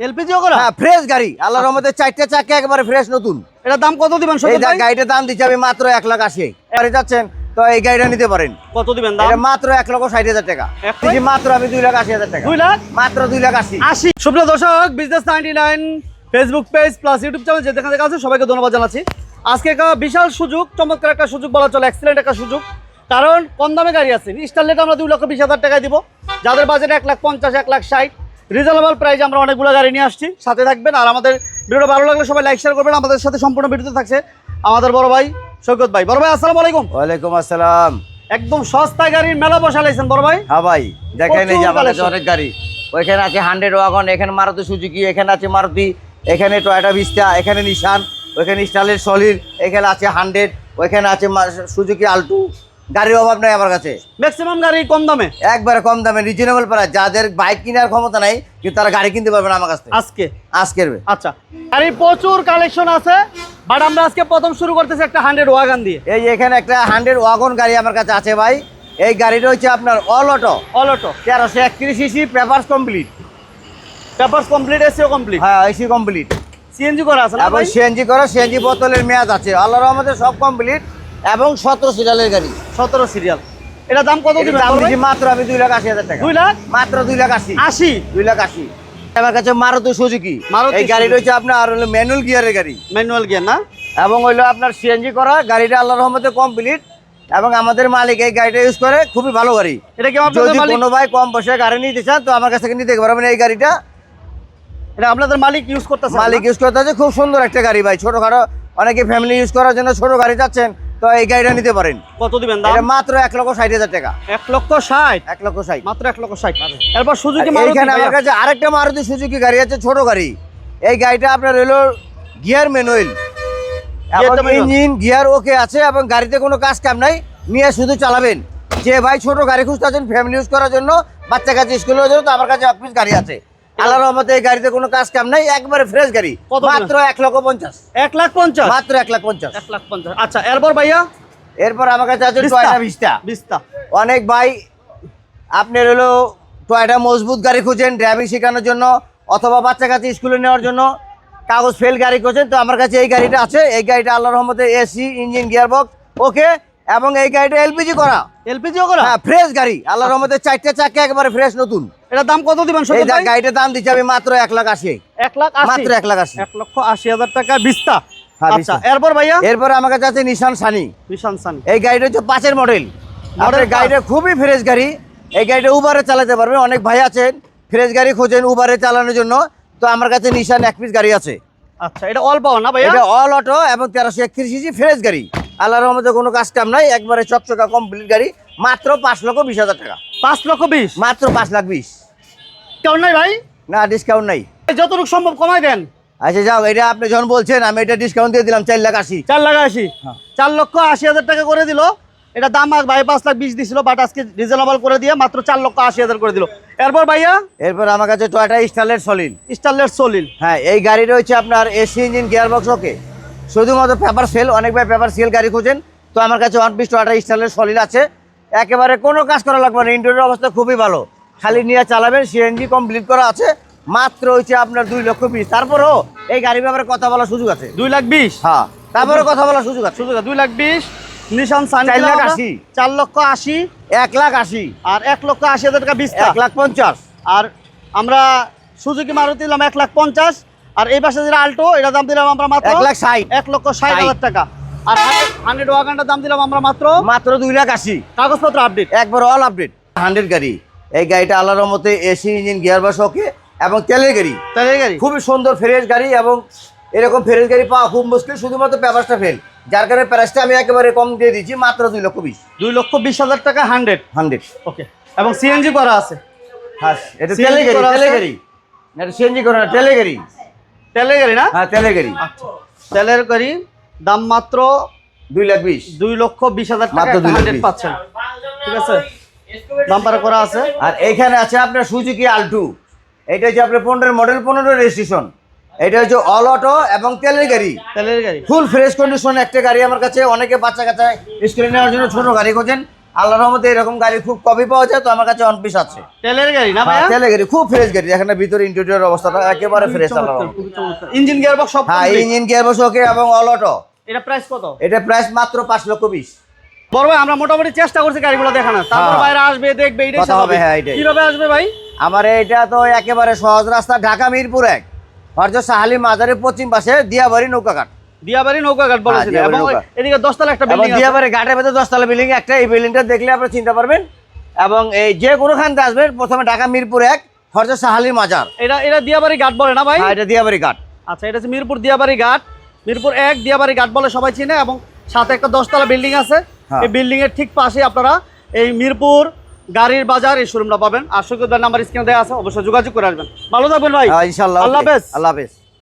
এলপিজিও করা? হ্যাঁ, ফ্রেশ গাড়ি, আল্লাহর রহমতে চারটে চাকা একেবারে ফ্রেশ নতুন। এটা দাম কত দিবেন? এই গাড়িটার দাম দিচ্ছি আমি মাত্র 1,80,000। গাড়ি যাচ্ছেন তো এই গাড়িটা নিতে পারেন। কত দিবেন দাম? এটা মাত্র 1,60,000 টাকা। দিচ্ছি মাত্র আমি 2,80,000 টাকা। 2 লাখ? মাত্র 2,80,000। সুপ্রিয় দর্শক, business 99 Facebook page plus YouTube channel যেখানে দেখা আছে সবাইকে ধন্যবাদ জানাচ্ছি। আজকে একটা বিশাল সুযোগ, চমৎকার একটা সুযোগ বলা চলে, এক্সিলেন্ট একটা সুযোগ। কারণ কম দামে গাড়ি আছে, স্টারলেট আমরা 2,20,000 টাকায় দিব। যাদের বাজেট 1,50,000, 1,60,000 রিজনেবল প্রাইসে আমরা অনেকগুলো গাড়ি নিয়ে আসছি। সাথে থাকবেন, আর আমাদের ভিডিওটা ভালো লাগলে সবাই লাইক শেয়ার করবেন। আমাদের সাথে সম্পূর্ণ ভিডিওতে থাকছে আমাদের বড় ভাই সৈকত ভাই। বড় ভাই আসসালামু আলাইকুম। ওয়ালাইকুম আসসালাম। একদম সস্তা গাড়ির মেলা বসালাইছেন বড় ভাই। হ্যাঁ ভাই, দেখেন এই যে আমাদের অনেক গাড়ি। ওইখানে আছে 100 ওয়াগন, এখানে মারুতি সুজুকি, এখানে আছে মারুতি, এখানে টয়োটা ভিস্টা, এখানে নিশান, ওইখানে স্টারলেট সলিড, এখানে আছে 100, ওইখানে আছে সুজুকি আল্টু। গাড়ির অভাব নাই আমার কাছে। ম্যাক্সিমাম গাড়ি কম দামে, একবারে কম দামে, রিজনেবল প্রাইস। যাদের বাইক কেনার ক্ষমতা নাই কিন্তু তারা গাড়ি কিনতে পারবে না আমার কাছ থেকে আজকের। আচ্ছা, গাড়ির প্রচুর কালেকশন আছে, বাট আমরা আজকে প্রথম শুরু করতেছি একটা 100 ওয়াগন দিয়ে। এই এখানে একটা 100 ওয়াগন গাড়ি আমার কাছে আছে ভাই। এই গাড়িটা হচ্ছে আপনার all auto 1331 CC, papers complete. SEO complete? হ্যাঁ, এসি কমপ্লিট। সিএনজি করা আছে না এবং ভাই? সিএনজি করা, সিএনজি বোতলের মেয়াদ আছে। আল্লাহর রহমতে সব কমপ্লিট এবং 17 সিরিয়ালের গাড়ি। 17 সিরিয়াল। এটা দাম কত দিবেন? দাম দিচ্ছি মাত্র আমি 2,80,000 টাকা। 2 লাখ? মাত্র 2,80,000। 2,80,000 আমার কাছে মারুতি সুজুকি। এই গাড়িটা হচ্ছে আপনার ম্যানুয়াল গিয়ারের গাড়ি। ম্যানুয়াল গিয়ার না? এবং হইলো আপনার সিএনজি করা গাড়িটা আল্লাহর রহমতে কমপ্লিট। এবং আমাদের মালিক এই গাড়িটা ইউজ করে, খুবই ভালো গাড়ি। এটা কি যদি কোনো ভাই কম পয়সায় গাড়ি নিতে চান তো আমার কাছ থেকে নিতে পারবেন এই গাড়িটা। এটা আপনাদের মালিক ইউজ করতেছে? মালিক ইউজ করতেছে, খুব সুন্দর একটা গাড়ি ভাই। ছোটখাটো অনেকে ফ্যামিলি ইউজ করার জন্য ছোট গাড়ি চাচ্ছেন তো এই গাড়িটা নিতে পারেন। কত দিবেন দাম? এটা মাত্র 1,60,000 টাকা। 1,60,000? 1,60,000 মাত্র 1,60,000। এরপর সুজুকি মারুতি। এখানে আমার কাছে আরেকটা মারুতি সুজুকি গাড়ি আছে, ছোট গাড়ি। এই গাড়িটা আপনার হলো গিয়ার ম্যানুয়াল, ইঞ্জিন গিয়ার ওকে আছে এবং গাড়িতে কোনো কাজ কাম নাই, নিয়ে শুধু চালাবেন। যে ভাই ছোট গাড়ি খুঁজতেছেন ফ্যামিলি ইউজ করার জন্য, বাচ্চা কাছে স্কুলের জন্য, তো আমার কাছে অফিস গাড়ি আছে। আল্লাহর রহমতে এই গাড়িতে কোনো কাজ কাম নাই, একবারে ফ্রেশ গাড়ি। মাত্র 1,50,000। 1,50,000? মাত্র 1,50,000। 1,50,000। আচ্ছা, এরপর ভাইয়া? এরপর আমার কাছে আছে টয়োটা ভিস্টা। অনেক ভাই আপনার হলো টয়োটা মজবুত গাড়ি খুঁজেন ড্রাইভিং শেখানোর জন্য, অথবা বাচ্চা কাছে স্কুলে নেওয়ার জন্য, কাগজ ফেল গাড়ি খুঁজেন, তো আমার কাছে এই গাড়িটা আছে। এই গাড়িটা আল্লাহর রহমতে AC, engine, gear box okay, এবং এই গাড়িটা এলপিজি করা। এলপিজিও করা? হ্যাঁ, ফ্রেশ গাড়ি, আল্লাহর রহমতে চারটে চাকা একেবারে ফ্রেশ নতুন। এটা দাম কত দিবেন? এই গাড়িটার দাম দিচ্ছি আমি মাত্র 1,80,000। 1,80,000? মাত্র 1,80,000। 1,80,000 টাকা ভিস্তা। আচ্ছা, ভিস্তা। এরপর ভাইয়া? এরপর আমার কাছে আছে নিশান সানি। এই গাড়িটা হচ্ছে 5-এর মডেল। গাড়িটা খুবই ফ্রেশ গাড়ি। এই গাড়িটা উবারে চালাতে পারবে। অনেক ভাই আছেন ফ্রেশ গাড়ি খোঁজেন উবারে চালানোর জন্য, তো আমার কাছে নিশান 1 পিস গাড়ি আছে। আচ্ছা, এটা অল পাওয়ার না ভাইয়া? এটা অল অটো এবং 1331 সিসি ফ্রেশ গাড়ি। আল্লাহর রহমতে কোনো কাজ কাম নাই, একবারে চকচকা কমপ্লিট গাড়ি। মাত্র 5,20,000 টাকা। 5,20,000? মাত্র 5,20,000। ডিসকাউন্ট নাই ভাই? না, ডিসকাউন্ট নাই। যতটুকু সম্ভব কমাই দেন। আচ্ছা যাও, এটা আপনি যখন বলছেন আমি এটা ডিসকাউন্ট দিয়ে দিলাম 4,80,000। 4,80,000? 4,80,000 টাকা করে দিল। এটা দাম ভাই 5,20,000 দিছিল, বাট আজকে রিজনেবল করে দিয়ে মাত্র 4,80,000 করে দিল। এরপর ভাইয়া? এরপর আমার কাছে টয়োটা স্টারলেট সলিড। হ্যাঁ, এই গাড়িটা হচ্ছে আপনার AC, engine, gear box okay, শুধুমাত্র পেপার সেল। অনেক ভাই পেপার সেল গাড়ি খোঁজেন, তো আমার কাছে 1 পিস টয়োটা স্টারলেট সলিড আছে। একেবারে কোনো কাজ করা লাগবে না, ইন্টেরিয়র অবস্থা খুবই ভালো, খালি নিয়ে চালাবেন। সিএনজি কমপ্লিট করা আছে। মাত্র হচ্ছে আপনার 2,20,000। তারপরও এই গাড়ির ব্যাপারে কথা বলার সুযোগ আছে। 2,20,000? হ্যাঁ, তারপরে কথা বলার সুযোগ আছে। 2,20,000 নিশান সানি 4,80,000। 4,80,000? 1,80,000। আর 1,80,000 টাকা ভিস্তা? 1,50,000। আর আমরা সুজুকি মারুতি দিলাম 1,50,000। আর এই পাশে যেটা আল্টো, এটা দাম দিলাম আমরা মাত্র 1,60,000। 1,60,000 টাকা। আর 100 ওয়াগনটার দাম দিলাম আমরা মাত্র 2,80,000। কাগজপত্র আপডেট? একবার অল আপডেট। 100 গাড়ি। এই গাড়িটা আল্লাহর রহমতে AC, engine, gear box okay এবং তেলের গাড়ি। খুবই সুন্দর ফ্রেশ গাড়ি, এবং এরকম ফ্রেশ গাড়ি পাওয়া খুব মুশকিল, শুধুমাত্র পেপারসটা ফেল। যার কারণে প্রাইসটা আমি একেবারে কম দিয়ে দিচ্ছি, মাত্র 2,20,000। 2,20,000 টাকা 100 ওকে। এবং সিএনজি করা আছে? হ্যাঁ, এটা তেলের গাড়ি। এটা সিএনজি করা না, তেলের গাড়ি না? হ্যাঁ, তেলের গাড়ি। আচ্ছা, তেলের গাড়ি, দাম মাত্র 2,20,000। 2,20,000 টাকা 100 পাচ্ছেন। ঠিক আছে, বাম্পার করা আছে। আর এখানে আছে আপনার সুজুকি আল্টু। এটা হচ্ছে আপনার 15 মডেল, 15 রেজিস্ট্রেশন। এটা হচ্ছে অল অটো এবং তেলের গাড়ি। ফুল ফ্রেশ কন্ডিশন একটা গাড়ি আমার কাছে। অনেকে বাচ্চা কাচ্চা স্কুলে নেওয়ার জন্য ছোট গাড়ি খোঁজেন, আল্লাহর রহমতে এরকম গাড়ি খুব কমই পাওয়া যায়, তো আমার কাছে অন পিস আছে। তেলের গাড়ি না ভাইয়া? হ্যাঁ, তেলের গাড়ি, খুব ফ্রেশ গাড়ি। এখানে ভিতরে ইন্টেরিয়র অবস্থাটা একেবারে ফ্রেশ আল্লাহর রহমতে। ইঞ্জিন গিয়ারবক্স সব হ্যাঁ, complete? ইঞ্জিন গিয়ারবক্স ওকে এবং অল অটো। এটা প্রাইস কত? এটা প্রাইস মাত্র 5,20,000। বড় ভাই আমরা মোটামুটি চেষ্টা করছি গাড়িগুলো দেখানোর, তারপর হ্যাঁ। বাইরে আসবে দেখবে, এটাই কথা হবে, স্বাভাবিক। হ্যাঁ, এটাই। কিভাবে আসবে ভাই? আমার এটা তো একেবারে সহজ রাস্তা, ঢাকা মিরপুর 1 হরজত শাহালি মাজারের পশ্চিম পাশে দিয়াবাড়ি নৌকাঘাট। দিয়াবাড়ি নৌকাঘাট বলেছেন, দিয়াবাড়ি এবং নৌকা। এদিকে 10 তলা একটা এবং বিল্ডিং আছে। দিয়াবাড়ি ঘাটের ভেতরে 10 তলা বিল্ডিং একটা, এই বিল্ডিংটা দেখলে আপনি চিনতে পারবেন। এবং এই যে কোনোখানতে আসবেন প্রথমে ঢাকা মিরপুর 1 হরজত শাহালি মাজার। এটা দিয়াবাড়ি ঘাট বলে না ভাই? হ্যাঁ, এটা দিয়াবাড়ি ঘাট। আচ্ছা, এটা হচ্ছে মিরপুর দিয়াবাড়ি ঘাট, মিরপুর 1 দিয়াবাড়ি ঘাট বলে সবাই চিনে, এবং সাথে একটা 10 তলা বিল্ডিং আছে। হ্যাঁ। এই বিল্ডিং এর ঠিক পাশে আপনারা এই মিরপুর গাড়ির বাজার এই শোরুমটা পাবেন। আর সৈকত ভাইয়ের নাম্বার স্ক্রিনে দেওয়া আছে, অবশ্যই যোগাযোগ করে আসবেন। ভালো থাকবেন ভাই, ইনশাআল্লাহ। আল্লাহ হাফেজ। আল্লাহ হাফেজ।